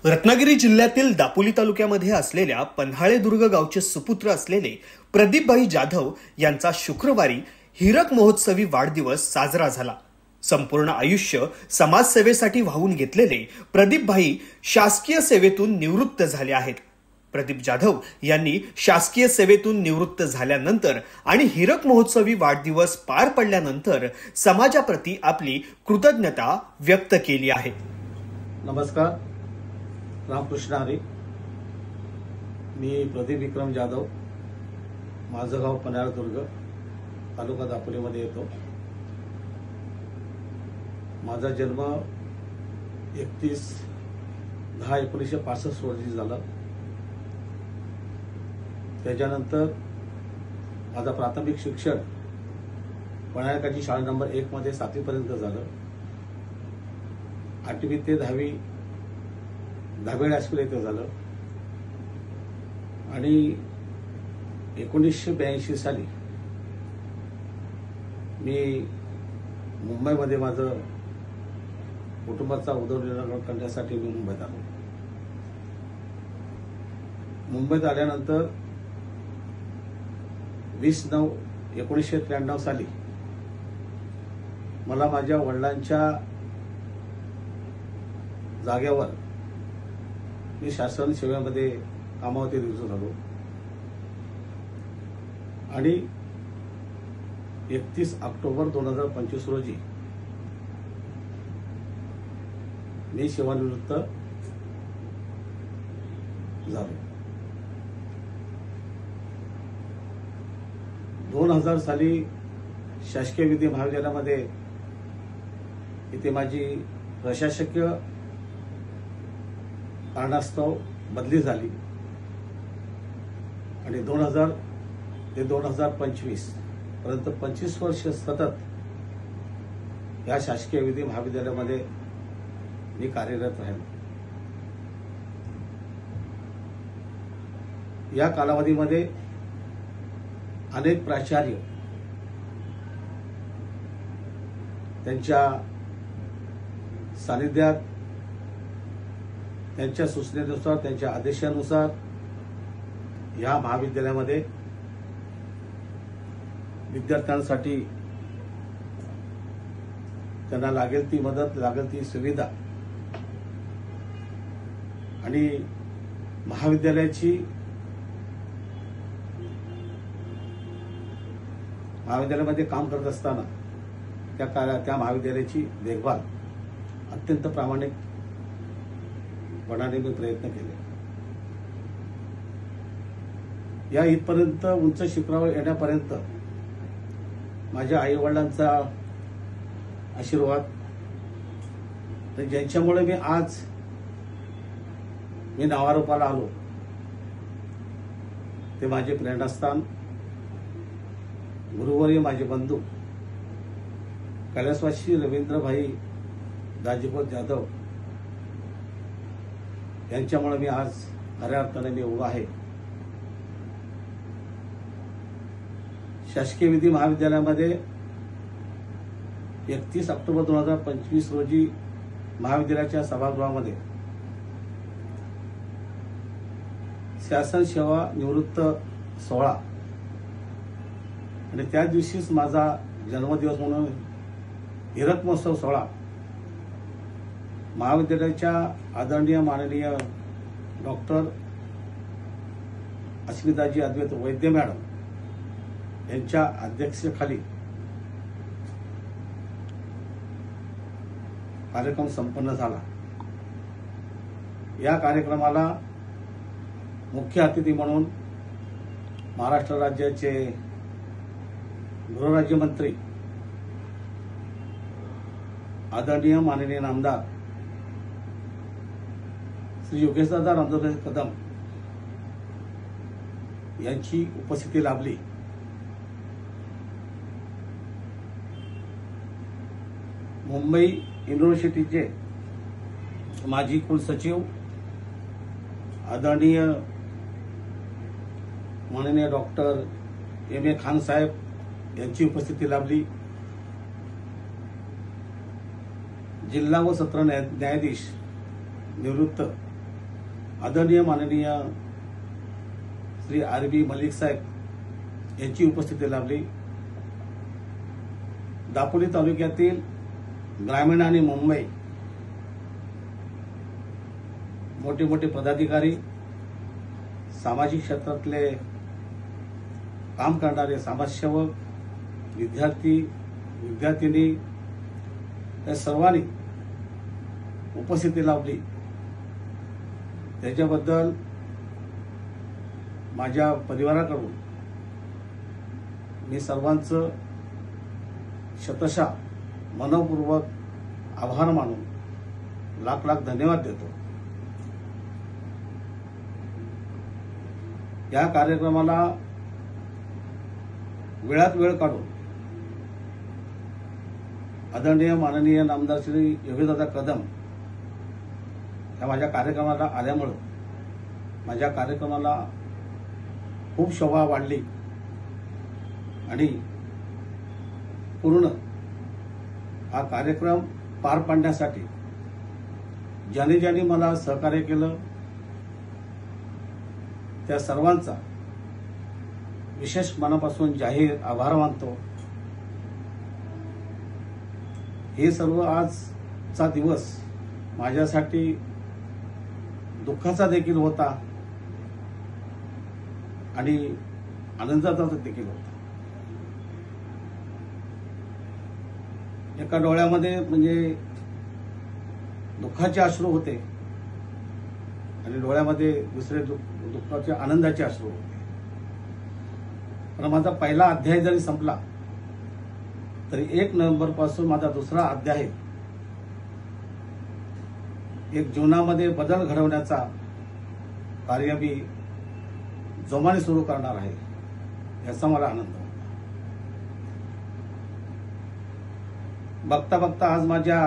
रत्नागिरी जिल्ह्यातील दापोली तालुक्यामध्ये असलेल्या पन्हाळेदुर्ग गावचे सुपुत्र असलेले प्रदीपभाई जाधव यांचा शुक्रवारी हीरक महोत्सवी वाढदिवस साजरा झाला। संपूर्ण आयुष्य समाजसेवेसाठी वाहून घेतलेले प्रदीपभाई शासकीय सेवेतून निवृत्त झाले आहेत। प्रदीप जाधव यांनी शासकीय सेवेतून निवृत्त झाल्यानंतर आणि हीरक महोत्सवी वाढदिवस पार पडल्यानंतर समाजाप्रती आपली कृतज्ञता व्यक्त केली आहे। नमस्कार, रामकृष्ण हरी। मी प्रदीप विक्रम जाधव, माझं गाव पन्हाळेदुर्ग, तालुका दापोलीमध्ये येतो। माझा जन्म 31/10/1965 रोजी झाला। त्याच्यानंतर माझा प्राथमिक शिक्षण पन्हाळेकाची शाळा नंबर 1 मध्ये 7वी पर्यंत झालं। 8वी ते 10वी धाबेड हायस्कूल येथे झालं आणि 1982 साली मी मुंबईमध्ये माझं कुटुंबाचा उदरनिर्वाह करण्यासाठी मी मुंबईत आलो। मुंबईत आल्यानंतर 20/9/1993 साली मला माझ्या वडिलांच्या जागेवर मी शासन सेवेमध्ये कामावरती रुजू झालो आणि 31 ऑक्टोबर 2025 रोजी मी सेवानिवृत्त झालो। 2000 साली शासकीय विधी महाविद्यालयामध्ये इथे माझी प्रशासकीय कारणास्तव बदली झाली आणि 2000 ते 2025 पर्यंत 25 वर्ष सतत या शासकीय विधी महाविद्यालयामध्ये मी कार्यरत राहिलो। या कालावधीमध्ये अनेक प्राचार्य त्यांच्या सानिध्यात, त्यांच्या सूचनेनुसार, त्यांच्या आदेशानुसार या महाविद्यालयामध्ये विद्यार्थ्यांसाठी त्यांना लागेल ती मदत, लागेल ती सुविधा आणि महाविद्यालयामध्ये काम करत असताना त्या महाविद्यालयाची देखभाल अत्यंत प्रामाणिकपणाने मी प्रयत्न केले। या इथपर्यंत उंच शिखरावर येण्यापर्यंत माझ्या आई वडिलांचा आशीर्वाद, ज्यांच्यामुळे मी नावारूपाला आलो, ते माझे प्रेरणास्थान गुरुवर्य, माझे बंधू कैलासवासी रवींद्रभाई दाजीभाऊ जाधव यांच्यामुळे मी आज खऱ्या अर्थाने मी उभा आहे। शासकीय विधी महाविद्यालयामध्ये 31 ऑक्टोबर 2025 रोजी महाविद्यालयाच्या सभागृहामध्ये शासन सेवा निवृत्त सोहळा आणि त्या दिवशीच माझा जन्मदिवस म्हणून हीरक महोत्सव सोहळा महाविद्यालयाच्या आदरणीय माननीय डॉक्टर अस्मिताजी अद्वैत वैद्य मॅडम यांच्या अध्यक्षतेखाली कार्यक्रम संपन्न झाला। या कार्यक्रमाला मुख्य अतिथी म्हणून महाराष्ट्र राज्याचे गृहराज्यमंत्री आदरणीय माननीय नामदार श्री योगेशदादा रामदास कदम यांची उपस्थिती लाभली। मुंबई युनिव्हर्सिटीचे माजी कुलसचिव आदरणीय माननीय डॉक्टर M.A. खान साहेब यांची उपस्थिती लाभली। जिल्हा व सत्र न्यायाधीश निवृत्त आदरणीय माननीय श्री RB मलिक साहेब यांची उपस्थिती लाभली। दापोली तालुक्यातील ग्रामीण आणि मुंबई मोठे मोठे पदाधिकारी, सामाजिक क्षेत्रातले काम करणारे समाजसेवक, विद्यार्थी, विद्यार्थिनी या सर्वांनी उपस्थिती लाभली। त्याच्याबद्दल माझ्या परिवाराकडून मी सर्वांचं शतशः मनपूर्वक आभार मानून लाख लाख धन्यवाद देतो। या कार्यक्रमाला वेळात वेळ काढून आदरणीय माननीय नामदार श्री योगीदादा कदम या माझ्या कार्यक्रमाला आल्यामुळे माझ्या कार्यक्रमाला खूप शोभा वाढली आणि पूर्ण हा कार्यक्रम पार पाडण्यासाठी ज्याने ज्याने मला सहकार्य केलं त्या सर्वांचा विशेष मनापासून जाहीर आभार मानतो। हे सर्व आजचा दिवस माझ्यासाठी दुःखाचा देखील होता आणि आनंदाचा देखील होता। एका डोळ्यामध्ये म्हणजे दुःखाचे अश्रू होते आणि डोळ्यामध्ये दुसरे दुःखाचे आनंदाचे अश्रू होते। पण माझा पहिला अध्याय जरी संपला तरी 1 नोव्हेंबर पासून माझा दुसरा अध्याय एक जीवनामध्ये बदल घडवण्याचा कार्य मी जोमाने सुरू करणार आहे याचा मला आनंद होता। बघता बघता आज माझ्या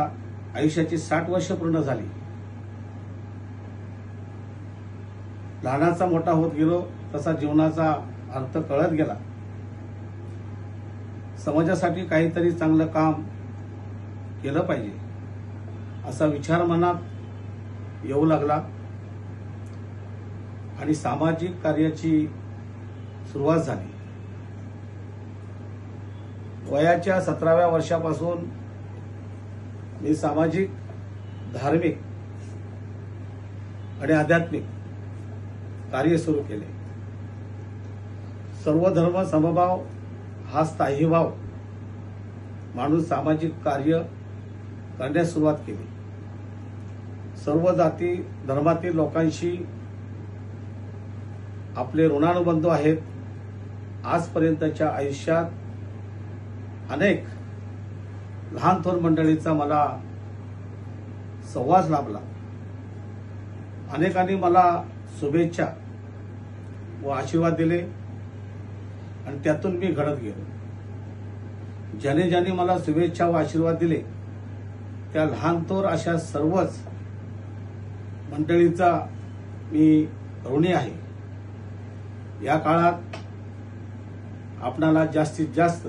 आयुष्याची 60 वर्ष पूर्ण झाली। लहानाचा मोठा होत गेलो तसा जीवनाचा अर्थ कळत गेला। समाजासाठी काहीतरी चांगलं काम केलं पाहिजे असा विचार मनात येऊ लागला आणि सामाजिक कार्याची सुरुवात झाली। वयाच्या 17व्या वर्षापासून मी सामाजिक, धार्मिक आणि आध्यात्मिक कार्य सुरू केले। सर्व धर्म समभाव हा स्थायी भाव मानून सामाजिक कार्य करण्यास सुरुवात केली। सर्व जाती धर्मातील लोकांशी आपले ऋणानुबंध आहेत। आजपर्यंतच्या आयुष्यात अनेक लहान थोर मंडळीचा मला सहवास लाभला। अनेकांनी मला शुभेच्छा व आशीर्वाद दिले आणि त्यातून मी घडत गेलो। ज्याने ज्याने मला शुभेच्छा व आशीर्वाद दिले त्या लहान थोर अशा सर्वच मंडळीचा मी ऋणी आहे। या काळात आपणाला जास्तीत जास्त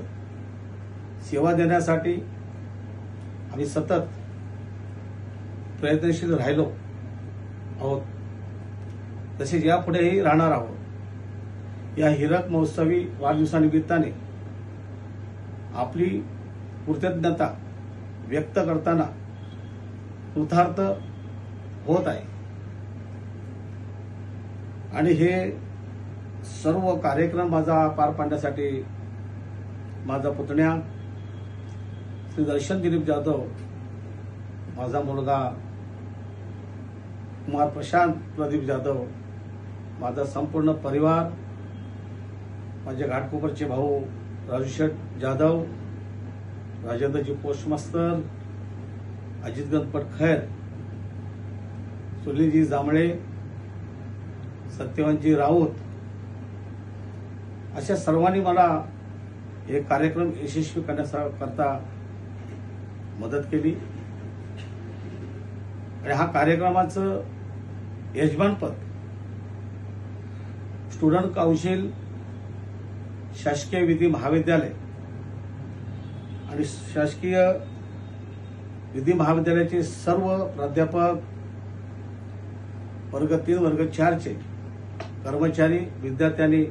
सेवा देण्यासाठी आम्ही सतत प्रयत्नशील राहिलो आहोत, तसेच यापुढेही राहणार आहोत। या हीरक महोत्सवी वाढदिवसानिमित्ताने आपली कृतज्ञता व्यक्त करताना कृतार्थ होत आहे आणि हे सर्व कार्यक्रम माझा पार पाडण्यासाठी माझा पुतण्या श्री दर्शन दिलीप जाधव, माझा मुलगा कुमार प्रशांत प्रदीप जाधव, माझा संपूर्ण परिवार, माझे घाटकोपरचे भाऊ राजूशेठ जाधव, राजेंद्रजी पोस्टमास्तर, अजित गणपत खैर, सुनीलजी जांभळे, सत्यवानजी राऊत अशा सर्वांनी मला हे कार्यक्रम यशस्वी करण्याकरता मदत केली आणि हा कार्यक्रमाचं यजमानपद स्टुडंट काउन्सिल, शासकीय विधी महाविद्यालय आणि शासकीय विधी महाविद्यालयाचे सर्व प्राध्यापक, वर्ग 3 वर्ग 4 चे कर्मचारी विद्यार्थ्यांनी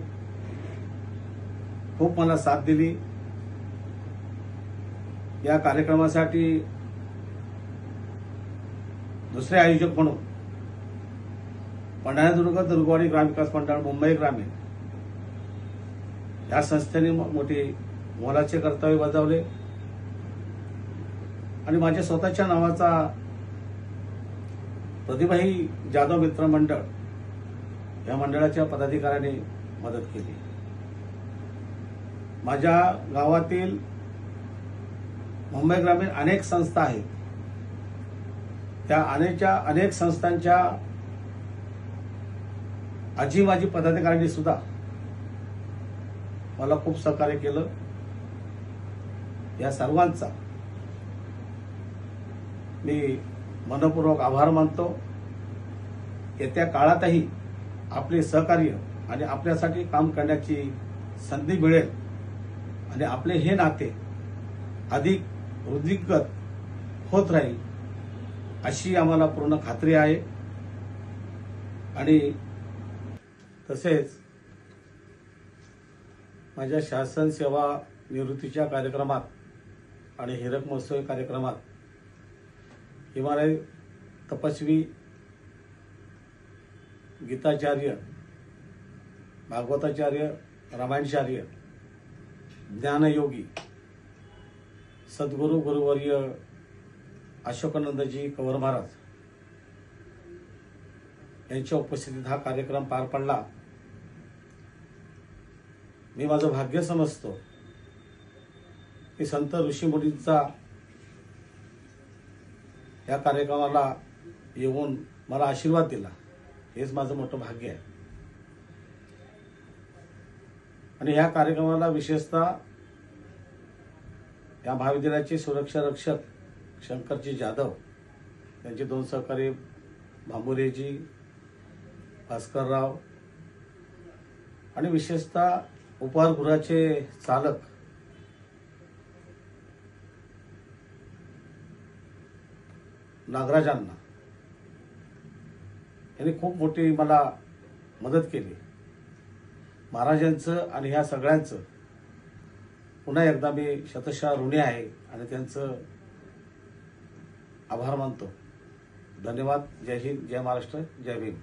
खूप मला साथ दिली. या कार्यक्रमासाठी दुसरे आयोजक म्हणून पंढरपूर दुर्गवाडी ग्रामविकास मंडळ मुंबई ग्रामीण या संस्थेने मोठी मोलाचे कर्तव्य बजावले आणि माझ्या स्वतःच्या नावाचा प्रतिभाई जाधव मित्र मंडळ या मंडळाच्या पदाधिकाऱ्यांनी मदत केली. माझ्या गावातील मुंबई ग्रामीण अनेक संस्था आहेत. त्या अनेक संस्थांच्या आजी माजी पदाधिकाऱ्यांनी सुद्धा मला खूप सहकार्य केलं. या सर्वांचा मी मनपूर्वक आभार मानतो. येत्या काळातही आपले सहकार्य आणि आपल्यासाठी काम करण्याची संधी मिळेल आणि आपले हे नाते अधिक वृद्धिंगत होत राहील अशी आम्हाला पूर्ण खात्री आहे. आणि तसेच माझ्या शासन सेवा निवृत्तीच्या कार्यक्रमात आणि हिरक महोत्सवी कार्यक्रमात हिमालय तपस्वी, गीताचार्य, भागवताचार्य, रामायणाचार्य, ज्ञानयोगी, सद्गुरू गुरुवर्य अशोकानंदजी कवर महाराज यांच्या उपस्थितीत हा कार्यक्रम पार पडला. मी माझं भाग्य समजतो की संत ऋषीमुनींचा या कार्यक्रमाला येऊन मला आशीर्वाद दिला. हेच माझं मोठं भाग्य आहे. आणि ह्या कार्यक्रमाला विशेषतः या महाविद्यालयाचे सुरक्षा रक्षक शंकरजी जाधव, त्यांचे 2 सहकारी भांबुरेजी, भास्करराव आणि विशेषतः उपहारगृहाचे चालक नागराजांना यांनी खूप मोठी मला मदत केली. महाराजांचं आणि ह्या सगळ्यांचं पुन्हा एकदा मी शतशः ऋणी आहे आणि त्यांचं आभार मानतो. धन्यवाद. जय हिंद, जय महाराष्ट्र, जय भीम.